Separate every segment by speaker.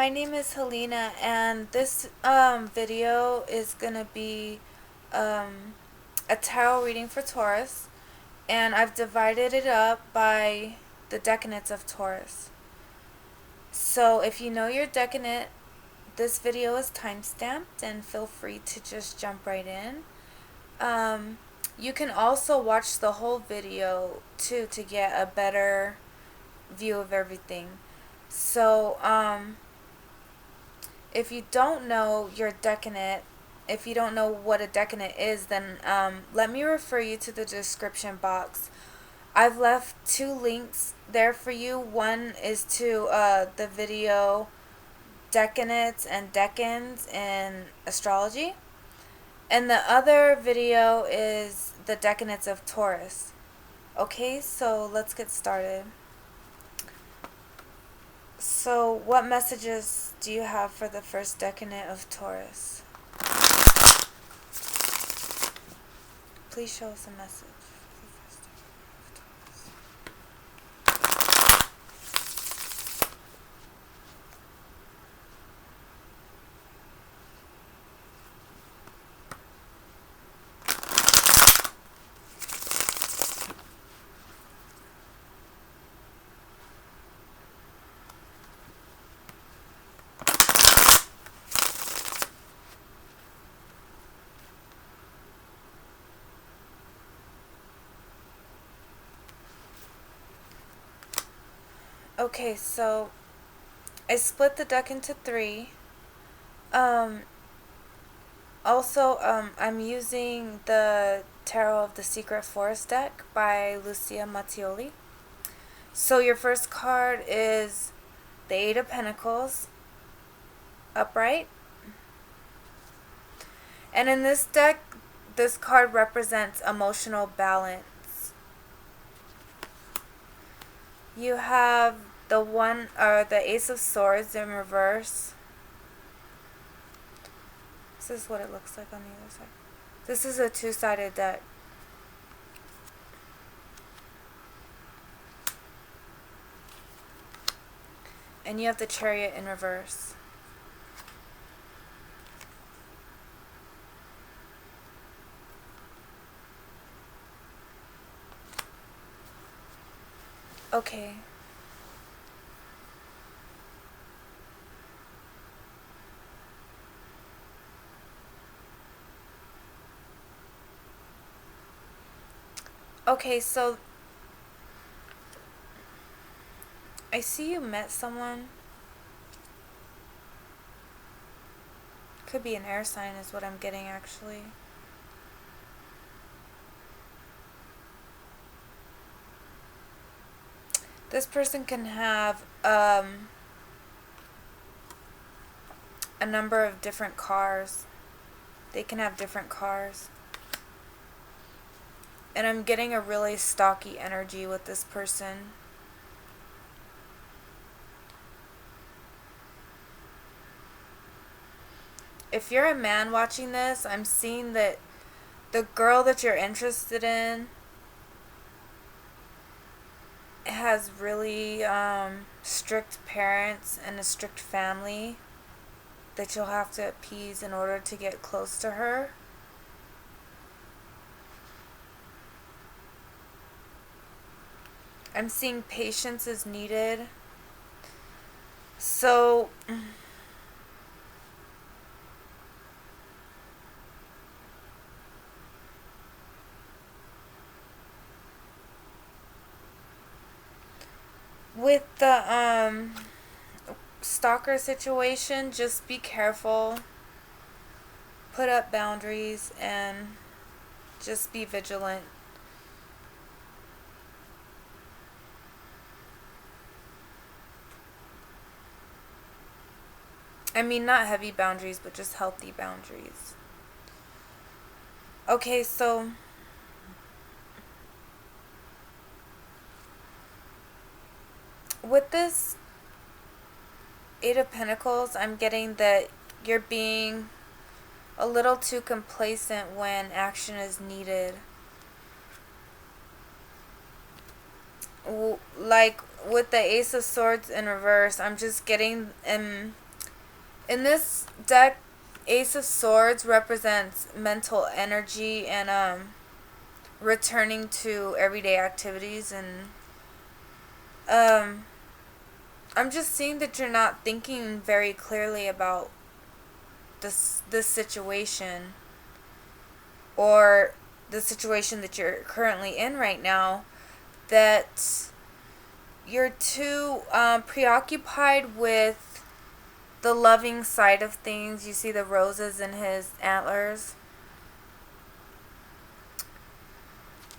Speaker 1: my name is Helina, and this video is gonna be a tarot reading for Taurus, and I've divided it up by the Decanates of Taurus. So if you know your Decanate, this video is time-stamped, and feel free to just jump right in. You can also watch the whole video too to get a better view of everything. So if you don't know your Decanate, if you don't know what a Decanate is, then let me refer you to the description box. I've left 2 links there for you. One is to the video Decanates and Decans in astrology, and the other video is the Decanates of Taurus. Okay, so let's get started. So what messages do you have for the first Decanate of Taurus? Please show us a message. Okay, so I split the deck into 3. I'm using the Tarot of the Secret Forest deck by Lucia Mattioli. So your first card is the 8 of Pentacles, upright. And in this deck, this card represents emotional balance. You have the Ace of Swords in reverse. This is what it looks like on the other side. This is a 2-sided deck. And you have the Chariot in reverse. Okay. Okay, so I see you met someone. Could be an air sign is what I'm getting, actually. This person can have a number of different cars. They can have different cars. And I'm getting a really stocky energy with this person. If you're a man watching this, I'm seeing that the girl that you're interested in has really strict parents and a strict family that you'll have to appease in order to get close to her. I'm seeing patience is needed. So with the stalker situation, just be careful. Put up boundaries and just be vigilant. I mean, not heavy boundaries, but just healthy boundaries. Okay, so with this 8 of Pentacles, I'm getting that you're being a little too complacent when action is needed. Like with the Ace of Swords in reverse, I'm just getting In this deck, Ace of Swords represents mental energy and returning to everyday activities, and um I'm just seeing that you're not thinking very clearly about this situation, or the situation that you're currently in right now, that you're too preoccupied with the loving side of things. You see the roses in his antlers.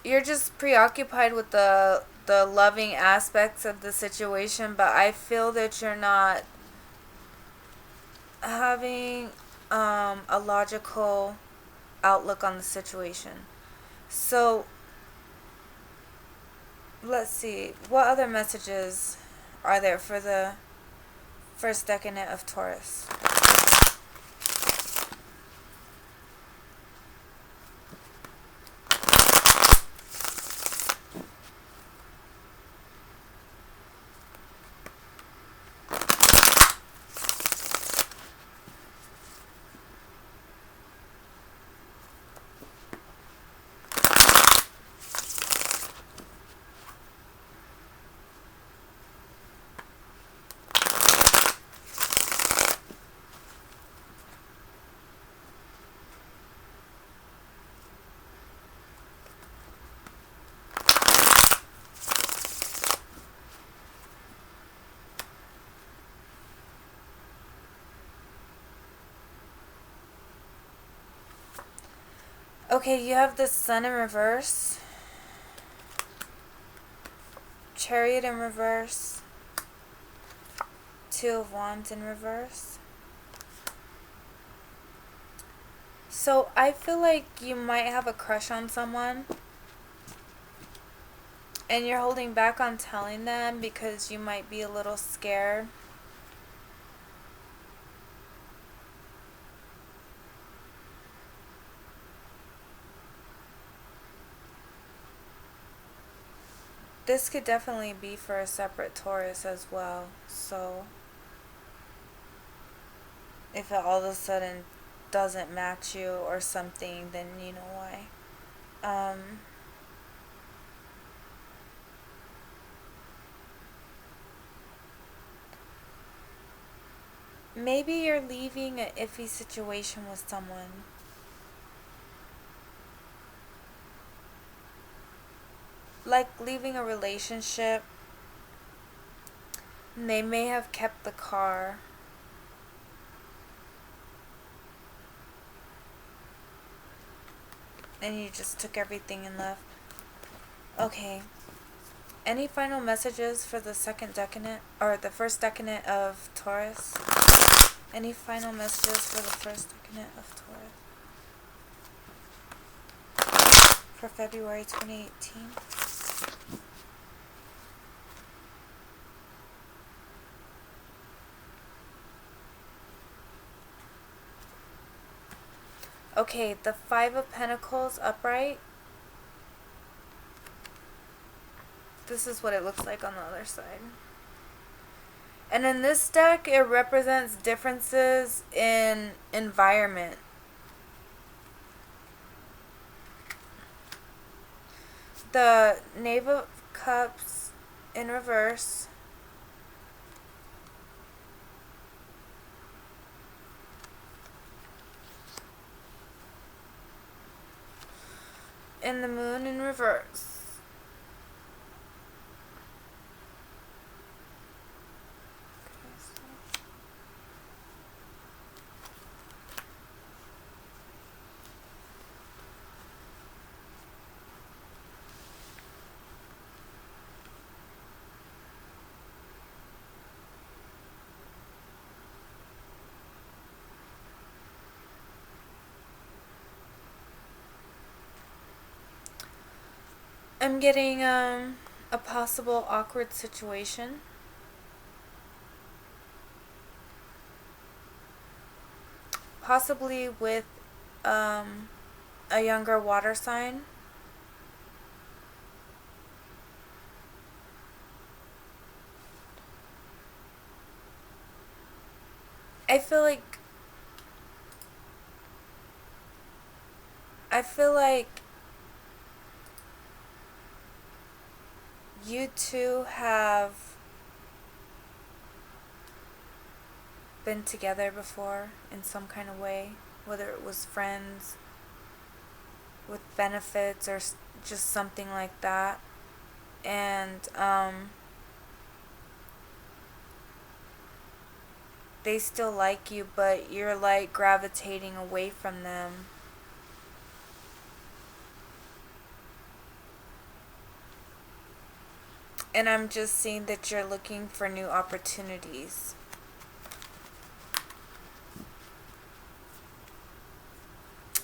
Speaker 1: You're just preoccupied with the loving aspects of the situation, but I feel that you're not having a logical outlook on the situation. So let's see, what other messages are there for the first decade of Taurus? Okay, you have the Sun in reverse, Chariot in reverse, Two of Wands in reverse. So I feel like you might have a crush on someone, and you're holding back on telling them because you might be a little scared. This could definitely be for a separate Taurus as well. So if it all of a sudden doesn't match you or something, then you know why. Maybe you're leaving an iffy situation with someone. Like leaving a relationship. They may have kept the car. And you just took everything and left. Okay. Any final messages for the second decade, or the first decade of Taurus? Any final messages for the first decade of Taurus for February 2018? Okay, the Five of Pentacles upright. This is what it looks like on the other side. And in this deck, it represents differences in environment. The Knave of Cups in reverse. And the Moon in reverse. I'm getting a possible awkward situation. Possibly with a younger water sign. I feel like I feel like you two have been together before in some kind of way, whether it was friends with benefits or just something like that. And they still like you, but you're like gravitating away from them. And I'm just seeing that you're looking for new opportunities.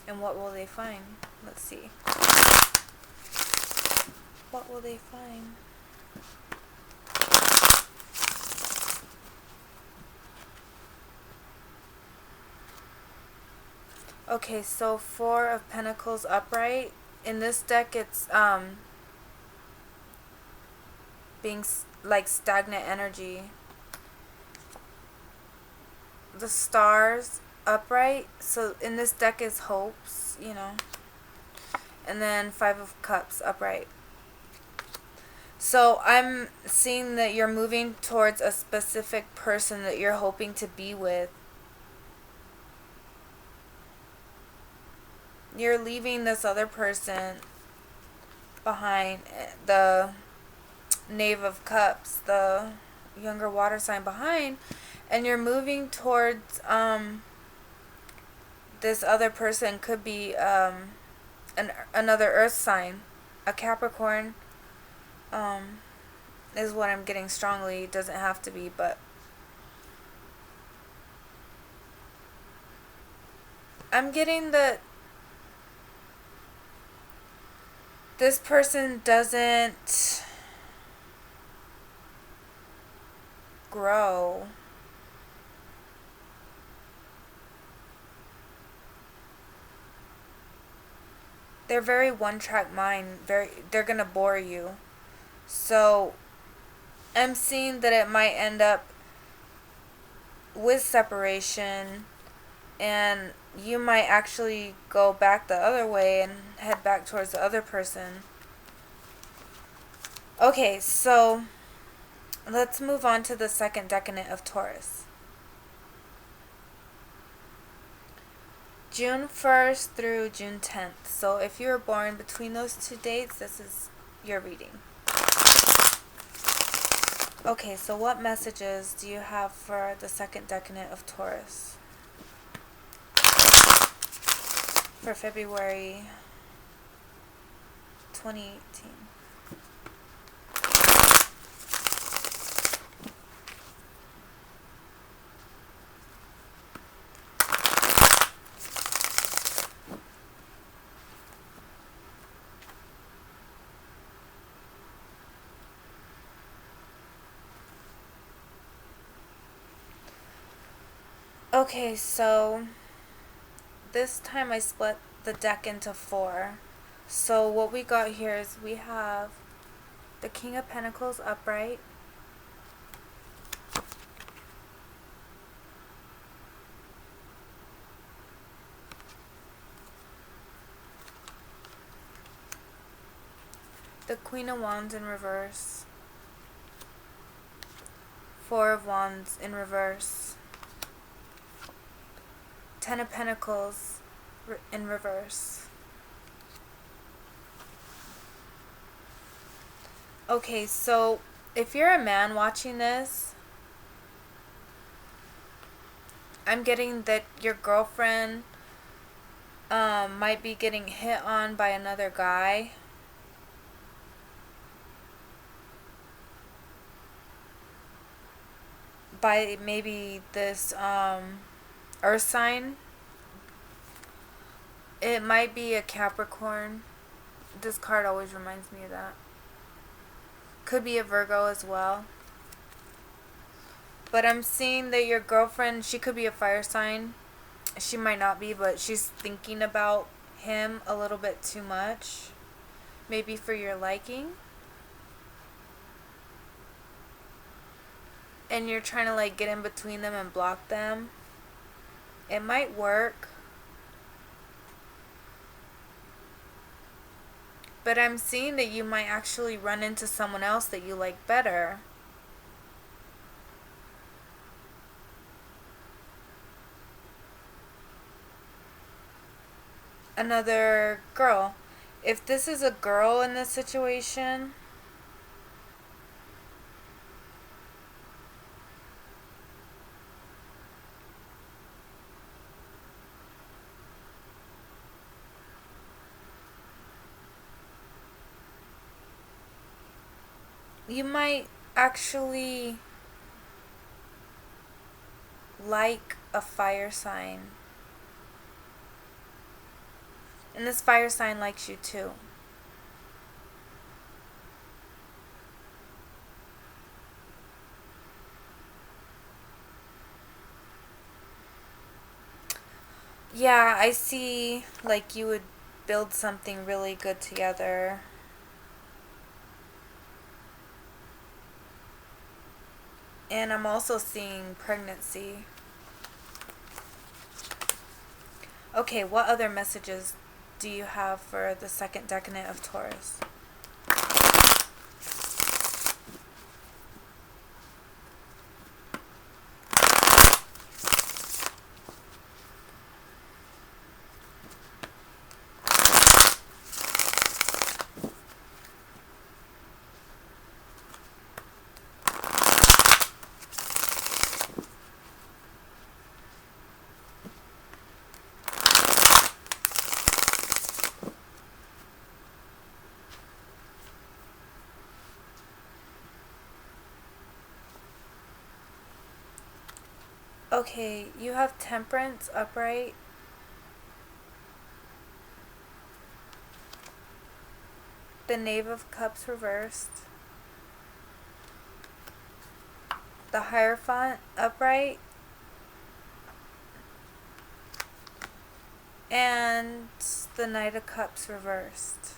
Speaker 1: And what will they find? Let's see. What will they find? Okay, so Four of Pentacles upright. In this deck, it's being like stagnant energy. The stars upright. So in this deck is hopes, you know. And then Five of Cups upright. So I'm seeing that you're moving towards a specific person that you're hoping to be with. You're leaving this other person behind, the Knave of Cups, the younger water sign behind, and you're moving towards this other person. Could be another earth sign, a Capricorn, is what I'm getting strongly. It doesn't have to be, but I'm getting that this person doesn't grow. They're very one-track mind. They're gonna bore you. So I'm seeing that it might end up with separation, and you might actually go back the other way and head back towards the other person. Okay, so let's move on to the second Decanate of Taurus. June 1st through June 10th. So if you were born between those two dates, this is your reading. Okay, so what messages do you have for the second Decanate of Taurus for February 2018? Okay, so this time I split the deck into 4. So what we got here is we have the King of Pentacles upright, the Queen of Wands in reverse, Four of Wands in reverse, Ten of Pentacles in reverse. Okay, so if you're a man watching this, I'm getting that your girlfriend might be getting hit on by another guy. By maybe this earth sign. It might be a Capricorn. This card always reminds me of that. Could be a Virgo as well. But I'm seeing that your girlfriend, she could be a fire sign. She might not be, but she's thinking about him a little bit too much. Maybe for your liking. And you're trying to like get in between them and block them. It might work, but I'm seeing that you might actually run into someone else that you like better. Another girl. If this is a girl in this situation, you might actually like a fire sign. And this fire sign likes you too. Yeah, I see like you would build something really good together. And I'm also seeing pregnancy. Okay, what other messages do you have for the second decade of Taurus? Okay, you have Temperance upright. The Knave of Cups reversed. The Hierophant upright. And the Knight of Cups reversed.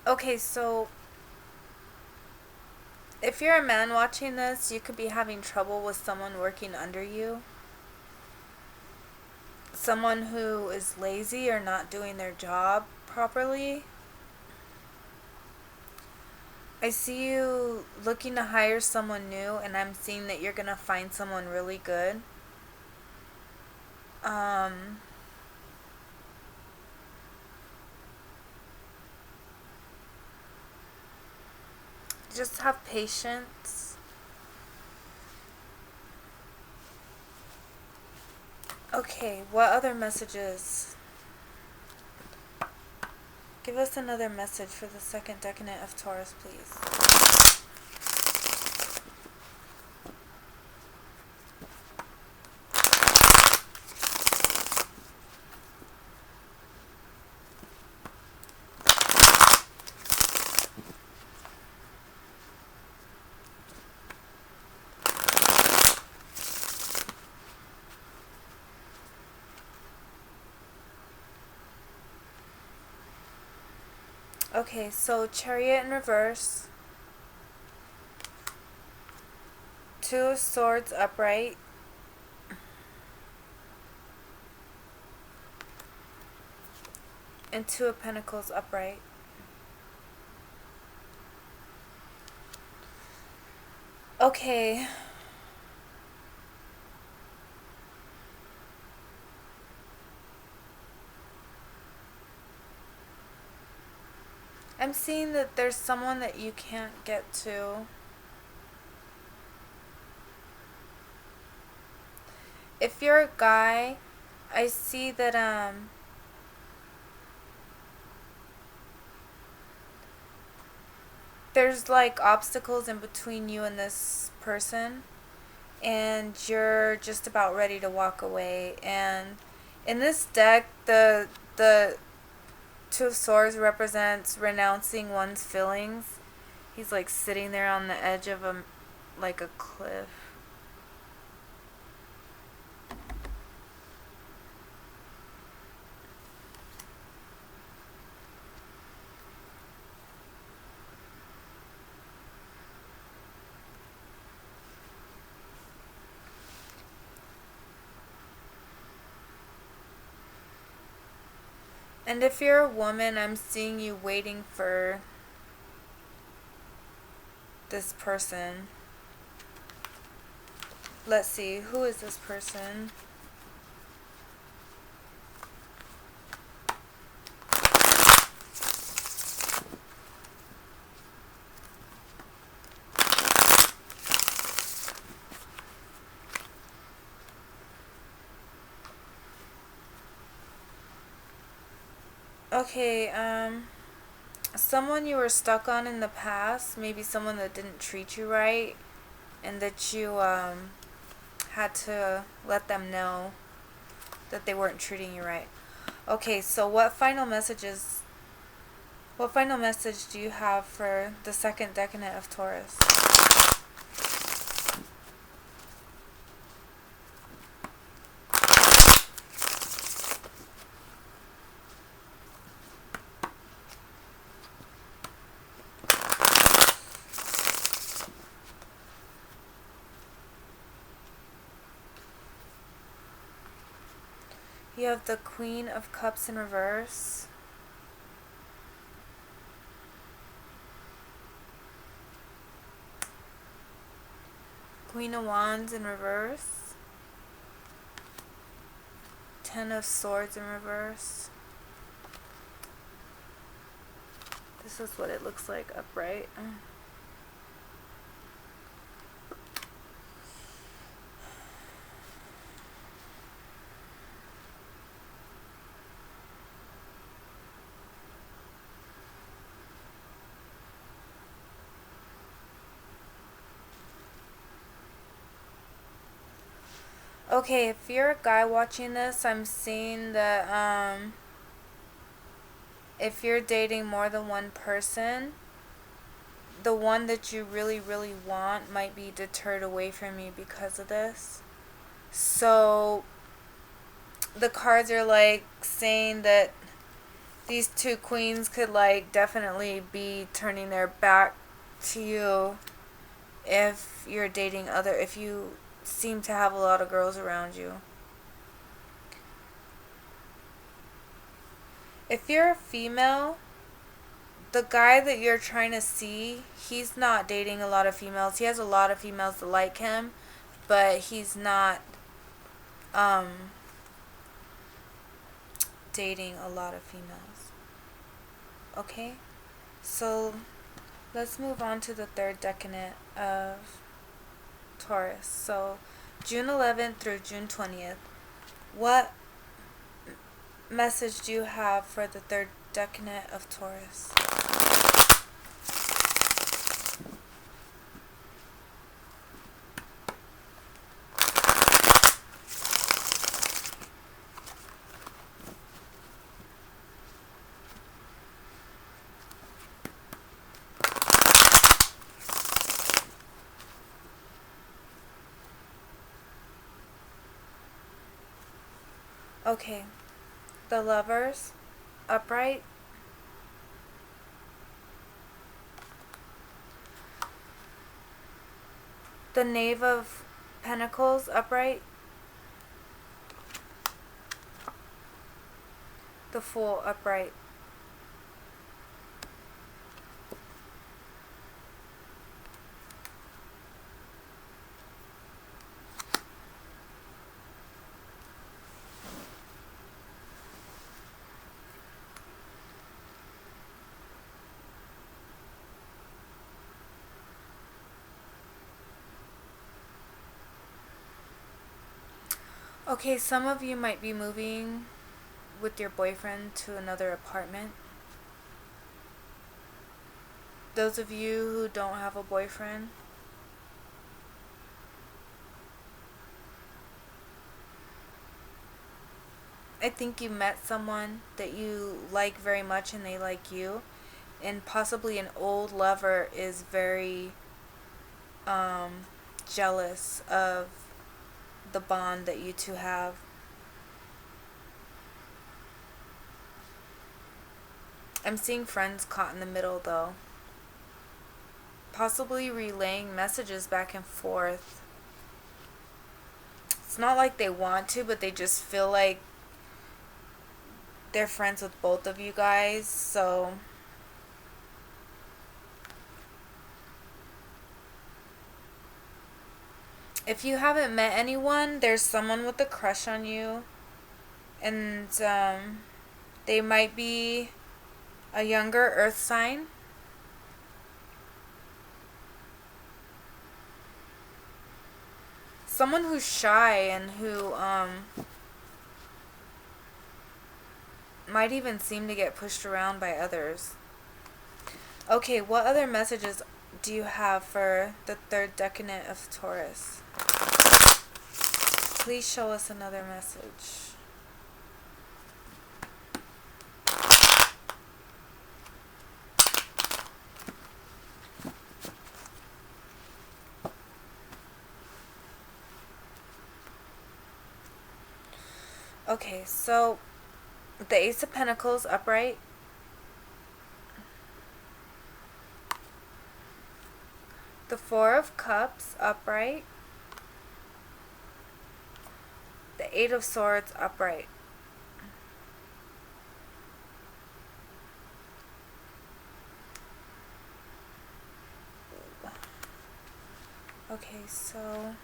Speaker 1: Okay, so if you're a man watching this, you could be having trouble with someone working under you. Someone who is lazy or not doing their job properly. I see you looking to hire someone new, and I'm seeing that you're going to find someone really good. Just have patience. Okay, what other messages? Give us another message for the second decade of Taurus, please. Okay, so Chariot in reverse. Two of Swords upright. And Two of Pentacles upright. Okay. I'm seeing that there's someone that you can't get to. If you're a guy, I see that there's like obstacles in between you and this person, and you're just about ready to walk away. And in this deck, the Two of Swords represents renouncing one's feelings. He's like sitting there on the edge of a cliff. And if you're a woman, I'm seeing you waiting for this person. Let's see, who is this person? Okay, someone you were stuck on in the past, maybe someone that didn't treat you right, and that you had to let them know that they weren't treating you right. Okay, so what final message do you have for the second Decanate of Taurus? You have the Queen of Cups in reverse. Queen of Wands in reverse. Ten of Swords in reverse. This is what it looks like upright. Okay, if you're a guy watching this, I'm seeing that if you're dating more than one person, the one that you really, really want might be deterred away from you because of this. So the cards are like saying that these two queens could like definitely be turning their back to you if you're dating if you seem to have a lot of girls around you. If you're a female, the guy that you're trying to see, he's not dating a lot of females. He has a lot of females that like him, but he's not dating a lot of females. Okay? So let's move on to the third decade of Taurus. So June 11th through June 20th. What message do you have for the third decade of Taurus? Okay, the Lovers, upright. The Knave of Pentacles, upright. The Fool, upright. Okay, some of you might be moving with your boyfriend to another apartment. Those of you who don't have a boyfriend, I think you met someone that you like very much and they like you. And possibly an old lover is very jealous of the bond that you two have. I'm seeing friends caught in the middle though. Possibly relaying messages back and forth. It's not like they want to, but they just feel like they're friends with both of you guys, so if you haven't met anyone, there's someone with a crush on you, and they might be a younger earth sign. Someone who's shy and who might even seem to get pushed around by others. Okay, what other messages do you have for the third decade of Taurus? Please show us another message. Okay, so the Ace of Pentacles upright, the Four of Cups upright, the Eight of Swords upright. Okay, so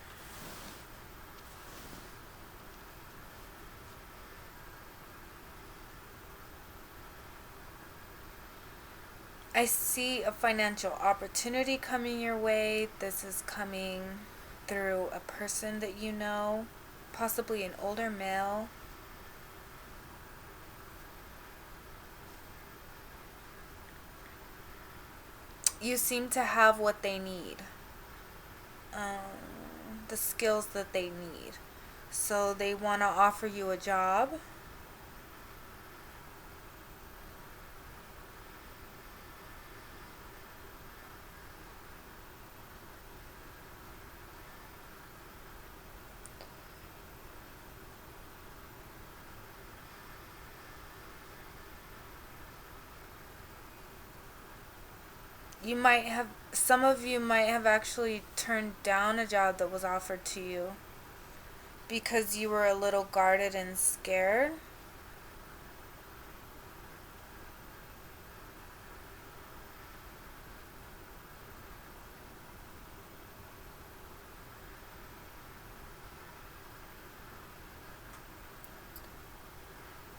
Speaker 1: I see a financial opportunity coming your way. This is coming through a person that you know, possibly an older male. You seem to have what they need, the skills that they need. So they want to offer you a job. Some of you might have actually turned down a job that was offered to you because you were a little guarded and scared.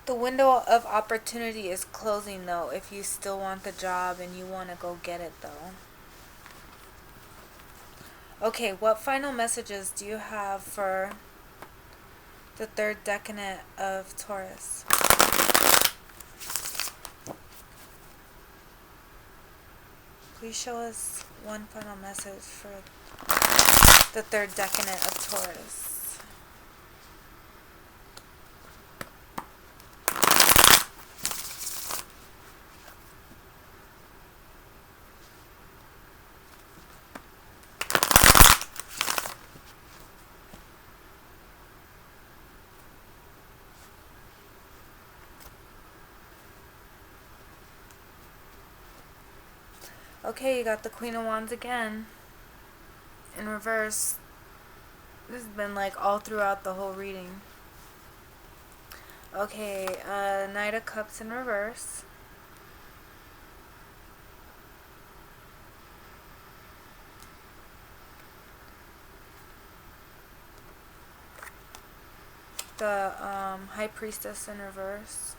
Speaker 1: The window of opportunity is closing though if you still want the job and you want to go get it though. Okay, what final messages do you have for the third decade of Taurus? Please show us one final message for the third decade of Taurus. Okay, you got the Queen of Wands again. In reverse. This has been like all throughout the whole reading. Okay, Knight of Cups in reverse. The High Priestess in reverse.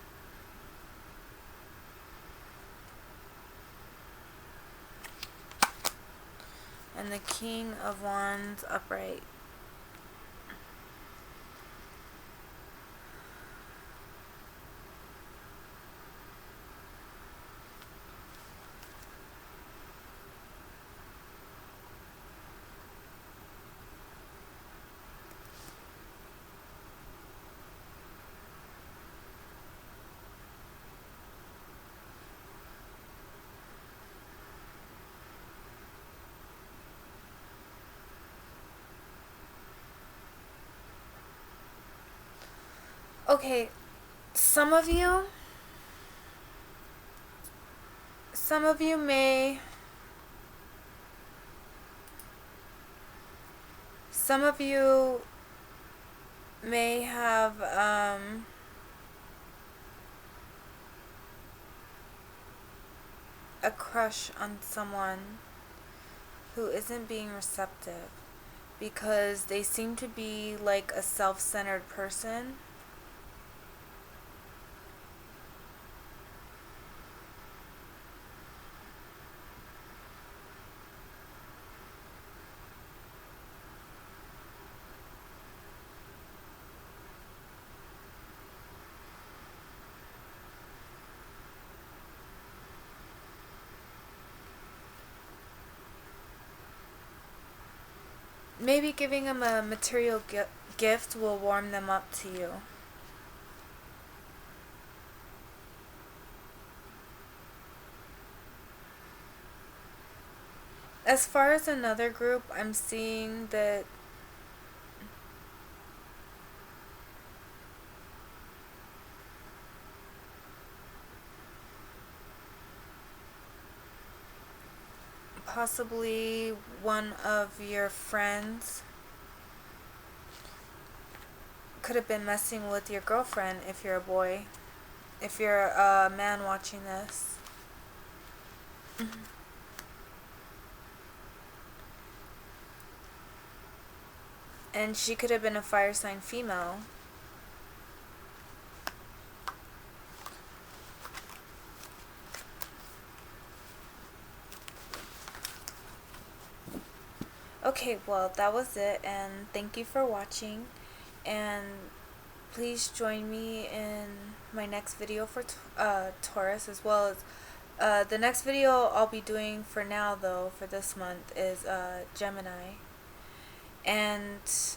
Speaker 1: And the King of Wands upright. Okay, some of you, some of you may, some of you may have a crush on someone who isn't being receptive because they seem to be like a self-centered person. Maybe giving them a material gift will warm them up to you. As far as another group, I'm seeing that possibly one of your friends could have been messing with your girlfriend if you're a boy. If you're a man watching this. And she could have been a fire sign female. Okay, well, that was it, and thank you for watching, and please join me in my next video for Taurus, as well as the next video I'll be doing for now, though, for this month is Gemini. And